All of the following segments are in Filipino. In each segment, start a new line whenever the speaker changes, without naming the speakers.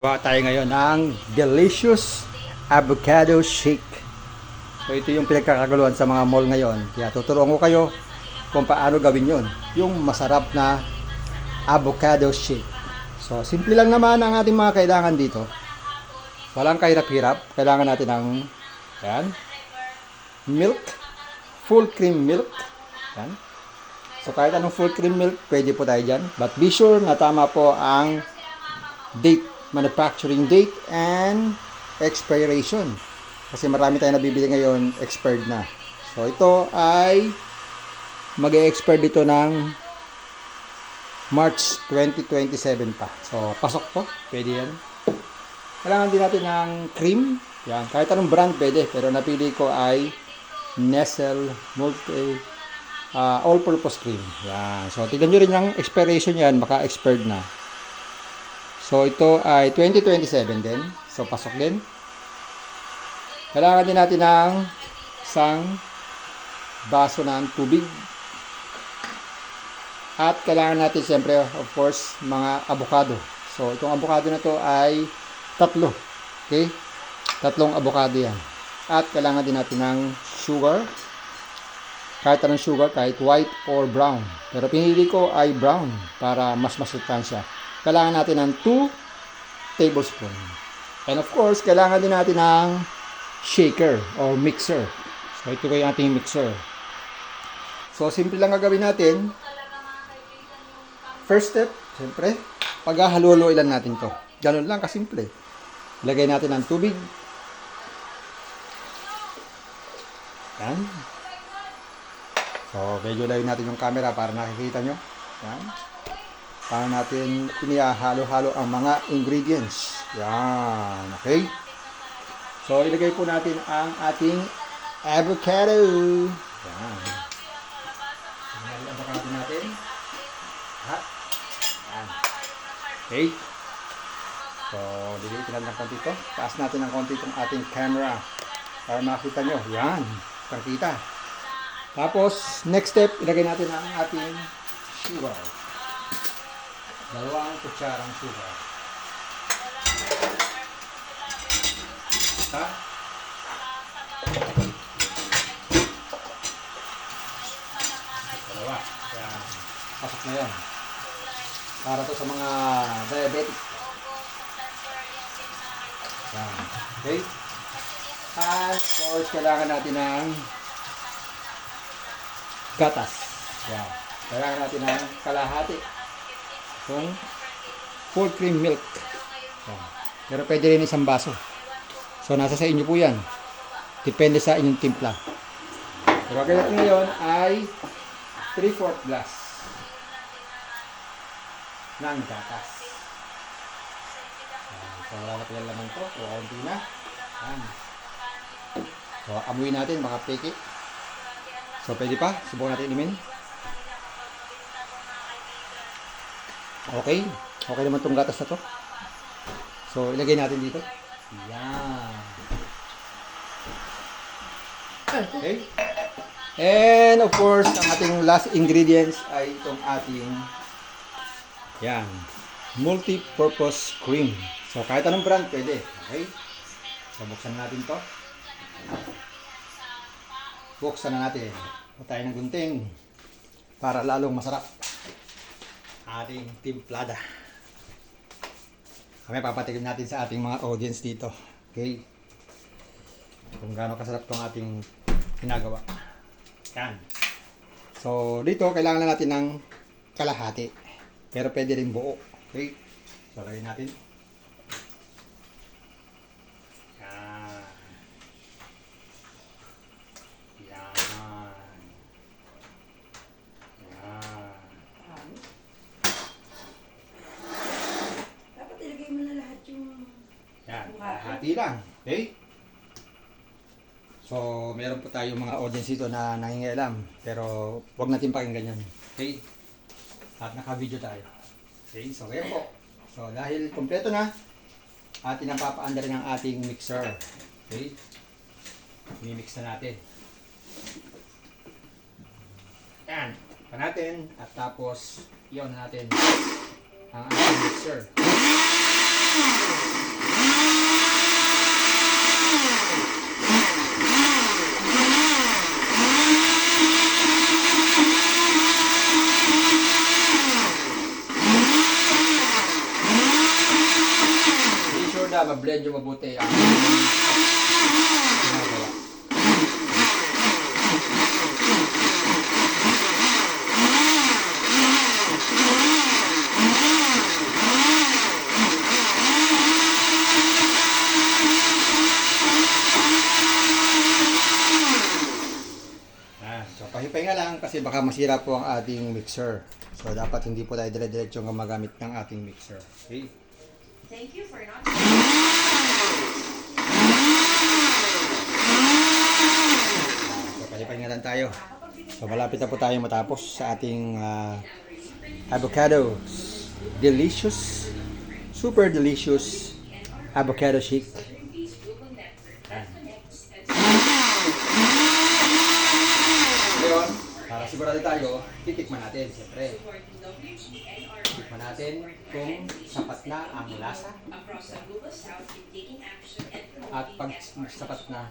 Gawa tayo ngayon ng delicious avocado shake. So ito yung pinagkakaguluhan sa mga mall ngayon. Kaya tuturuan ko kayo kung paano gawin yon. Yung masarap na avocado shake. So simple lang naman ang ating mga kailangan dito. Walang kahirap-hirap. Kailangan natin ng yan, milk, full cream milk. Yan. So kahit anong full cream milk, pwede po tayo dyan. But be sure na tama po ang date, manufacturing date and expiration. Kasi marami tayong nabibili ngayon, expired na. So ito ay mag-e-expire dito ng March 2027 pa. So pasok po, pwede yan. Kailangan din natin ng cream. Yan, kahit anong brand pwede, pero napili ko ay Nestle Multi all-purpose cream. Yan. So tignan nyo rin yung expiration yan, maka-expired na. So ito ay 2027 din. So pasok din. Kailangan din natin ng isang baso ng tubig. At kailangan natin siyempre, of course, mga avocado. So itong avocado na to ay tatlo. Okay? Tatlong avocado yan. At kailangan din natin ng sugar. Kahit anong sugar, kahit white or brown. Pero pinili ko ay brown para mas masustansya. Kailangan natin ng 2 tablespoons. And of course, kailangan din natin ng shaker or mixer. So ito ko yung ating mixer. So simple lang gagawin natin. First step, siyempre, paghahaluloy lang natin to. Ganun lang kasimple. Ilagay natin ng tubig. Yan. So medyo layo natin yung camera para nakikita nyo. Yan. Paano natin inihalo-halo ang mga ingredients. Yan. Okay? So, ilagay po natin ang ating avocado. Yan. Ilagay ang avocado natin. Ha? Yan. Okay? So, lilitin natin ng konti ito. Taas natin ng konti itong ating camera para makita nyo. Yan. Kita. Tapos, next step, ilagay natin ang ating sugar. 2 kutsarang sugar. Ha? Dalawa. Kaya, pasok na yan. Para to sa mga diabetic. Yan. Okay? At, of course, kailangan natin ng gatas. Yan. Kailangan natin ng kalahati. Itong full cream milk. Yan. Pero pwede rin isang baso. So, nasa sa inyo po yan. Depende sa inyong timpla. So, gagawin natin ngayon ay 3/4 glass ng gatas. Yan. So, wala na pala naman to. So, kaunti na. Yan. So, amuin natin. Baka peke. So, pwede pa. Subukan natin inumin. Okay. Okay naman itong gatas na to. So, ilagay natin dito. Yan. Okay. And of course, ang ating last ingredients ay itong ating yan, multi-purpose cream. So, kahit anong brand pwede. Okay. So, buksan natin to. Buksan na natin. Patayin ng gunting para lalong masarap ating timplada. Kami papatikim natin sa ating mga audience dito. Okay? Kung gaano kasarap tong ating ginagawa. Yan. So, dito kailangan na natin ng kalahati. Pero pwede rin buo. Okay? So, lagyan natin. Yan. Yan. Yan, hati lang. Okay? So, meron po tayong mga audience dito na nangingialam. Pero, huwag natin pakinggan yan. Okay? At naka-video tayo. Okay? So, kaya po. So, dahil kompleto na, atin ang papaanda rin ang ating mixer. Okay? I-mix na natin. Yan. Pa natin. At tapos, iyon natin ang ating mixer. maganda, ma-blend yung mabuti ang ginagawa. So pahipahinga lang kasi baka masira po ang ating mixer. So dapat hindi po tayo dire-diretso gumagamit ng ating mixer. Okay?
Thank you for not.
So pahipahinga lang tayo. So malapit na po tayo matapos sa ating avocado delicious, super delicious avocado shake. Ngayon, para sigurado tayo, titikman natin, siyempre. Titikman natin kung sapat na ang lasa. At pag sapat na,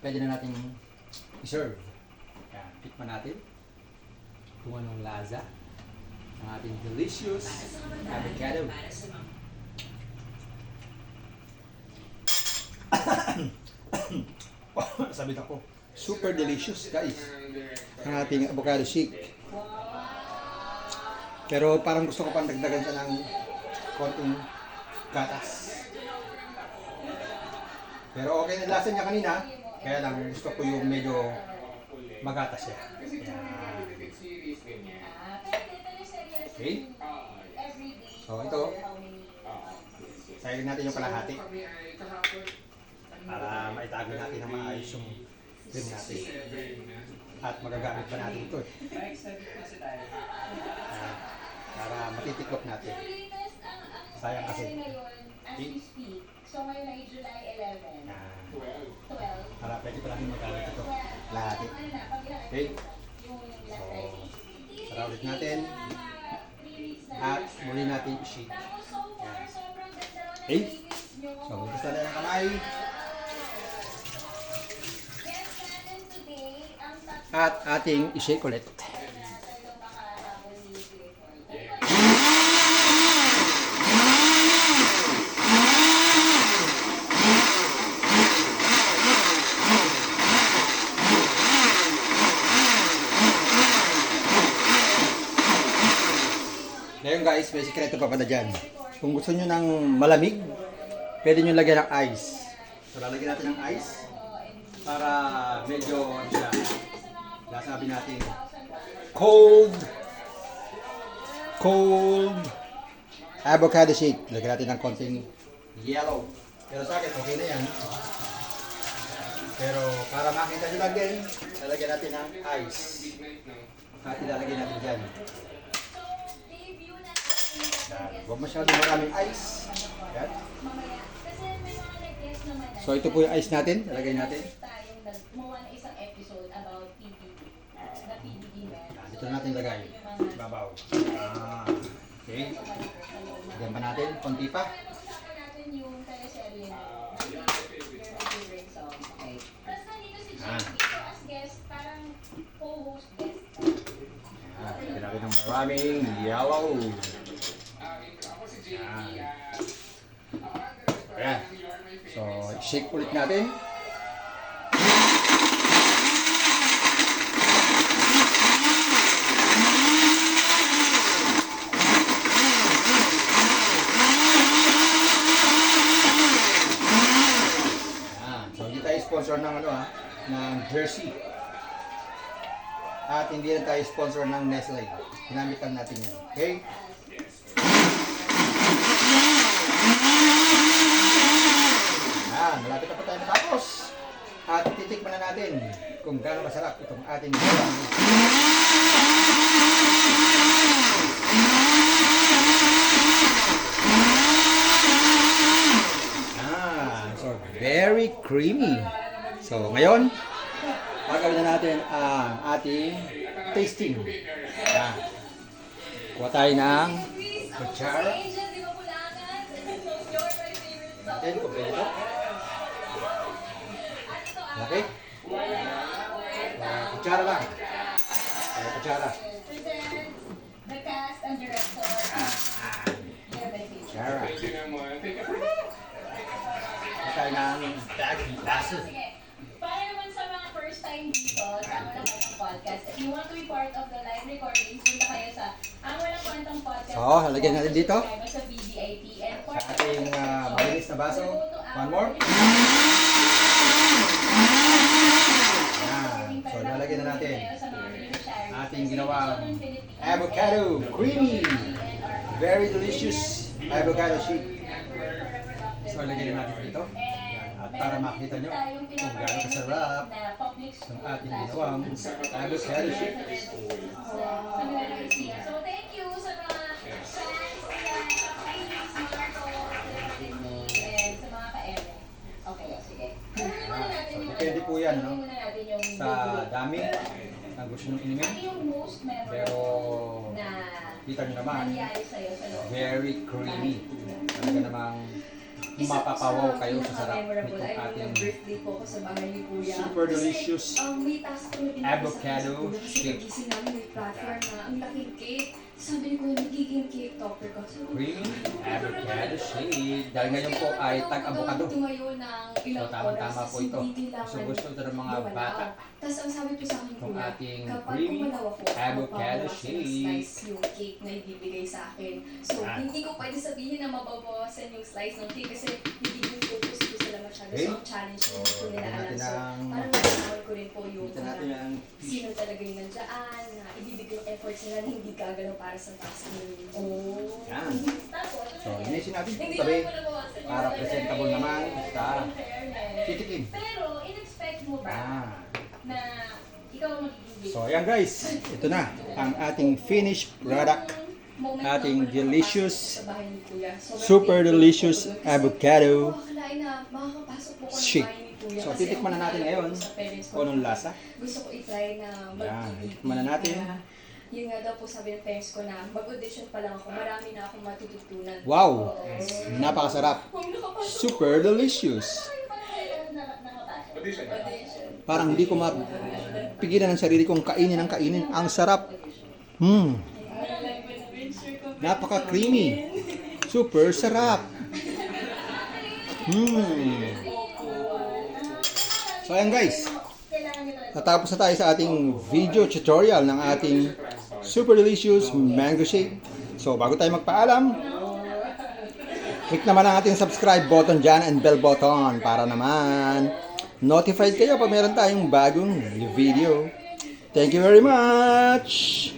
pwede na natin i-serve. Yan, tikman natin kung anong lasa ng ating delicious avocado. Sabit ako. Super delicious, guys. Ang ating avocado shake. Pero parang gusto ko pang dagdagan siya ng konting gatas. Pero okay na lasa niya kanina. Kaya lang gusto ko yung medyo magatas siya. Okay. So ito. Sayang natin yung kalahati. Para maitago natin ng maayos yung cream natin. At magagamit pa natin ito. Para matitiklop natin. Sayang kasi. Okay.
So ngayon ay July 11. 12.
Para pwede pa natin magamit ito. Lahati. Okay. So, sara ulit natin. At muli natin i-shake. Okay. So, gusto na ng kamay. At ating i-shake ulit. Ngayon guys, may sikreto pa pala dyan. Kung gusto nyo ng malamig, pwede nyo lagyan ng ice. So lalagyan natin ng ice para medyo ano siya, sabi natin cold avocado shake. Lagyan natin ng konting yellow. Pero sa akin okay na yan. Pero para makita nyo lang din, lalagyan natin ng ice. At ilalagay natin dyan. Huwag masyadong maraming ice. Yan. So ito po yung ice natin. Lalagay natin.
Gumawa na isang episode about PBB. The PBB man.
Dito na natin lagay. Babaw. Okay. Lagyan pa natin. Konti pa.
Pag-usapan natin yung teleserye na your favorite song. Okay. Tapos nandito si Jackie. So as guest, parang co-host guest.
Lagyan natin ng maraming yellow. Ayan. So, shake ulit natin. So, hindi tayo sponsor ng ng Jersey. At hindi rin tayo sponsor ng Nestle. Ginamit lang natin yan. Okay? Malapit na po tayo matapos. At titikman na natin kung gaano masarap itong ating bawang. So very creamy. So ngayon, gagawin na natin ang ating tasting. Kuha tayo ng kutsara. Natin, kompleto. Okay? Kutsara lang. Kutsara.
Presents the cast and director.
Kutsara. kanyang glasses.
Sige. Para naman sa mga first time dito sa Ang Walang Kwentang Podcast, if you want to be part of the live recordings, punta kayo sa Ang Walang Kwentang Podcast.
So, halagyan natin dito.
Subscribe sa BBIP and for
Sa ating malinis na baso. One more. Yan. So, lalagyan na natin ating ginawang avocado creamy. Very delicious avocado shake. So, lagyan na natin dito. Yan. At para makita nyo kung gaano kasarap ang ating ginawang avocado shake.
So, thank you sa mga fans, sa Marco, and sa mga ka-eme. Okay, sige. Tuloy muna natin
So,
yung
depende po yan, no?
tuloy muna natin yung
Sa dami ang gusto nyo inumin.
ano yung most memorable
Pero,
na
kita nyo naman,
nangyari sa'yo sa loob?
very creamy. Talaga namang mapapawaw kayo sa sarap
memorable
nitong
ay
ating
nung birthday ko ako sa bahay ni Kuya.
super delicious
May task ko na
avocado
Kasi
shake.
pagising namin may platform na ang laking cake. Sabi ni Kuya, magiging cake topper ko. Sabi ko,
creamy avocado shake. Dahil ngayon po ay tag-avocado.
Tumayo ng ilang
So, tamang-tama
oras.
po ito.
Hindi kailangan
So, gusto ito ng mga
gumalaw.
bata.
Tapos ang sabi po sa akin,
Itong
Kuya,
ating
kapag
creamy
kumalaw ako,
avocado
mababawasan ng
shake.
slice yung cake na ibibigay sa akin. So,
Yan.
hindi ko pwede sabihin na mababawasan yung slice ng cake kasi hindi yung focus ko sila masyado.
Okay.
So, ang challenge ko hindi ko nila
Tignan
alam.
natin
So,
ang-
parang nalaman ko rin po yung
Kita natin yan.
sino talaga yung nandiyan, na ibibigay yung efforts nila na hindi gagalaw para sa task nila.
Oh.
Yan.
Tapos,
So, inisin natin
hindi
tabi
naman nabawasan yung
para presentable naman sa
in fairness.
titikim.
Pero, in-expect mo ba
Ah.
na ikaw ang magiging
So, ayan guys. Ito na ang ating finished product. Ating delicious, super delicious avocado shake. So, titikman na natin ngayon kung anong lasa.
Gusto ko i-try na
Yan,
mag-PBB.
tikman na natin.
Kaya, yun nga daw po sabi ng parents ko na mag-audition pa lang ako, marami na akong matututunan.
Wow!
Oo.
Napakasarap.
Kung nakapasok
Super delicious.
audition.
Parang hindi ko mapigilan ng sarili kong kainin ng kainin. Ang sarap. Napaka-creamy. Super sarap. So ayan guys. Natapos na tayo sa ating video tutorial ng ating super delicious mango shake. So bago tayo magpaalam, click naman ang ating subscribe button dyan and bell button para naman notified kayo pag meron tayong bagong video. Thank you very much!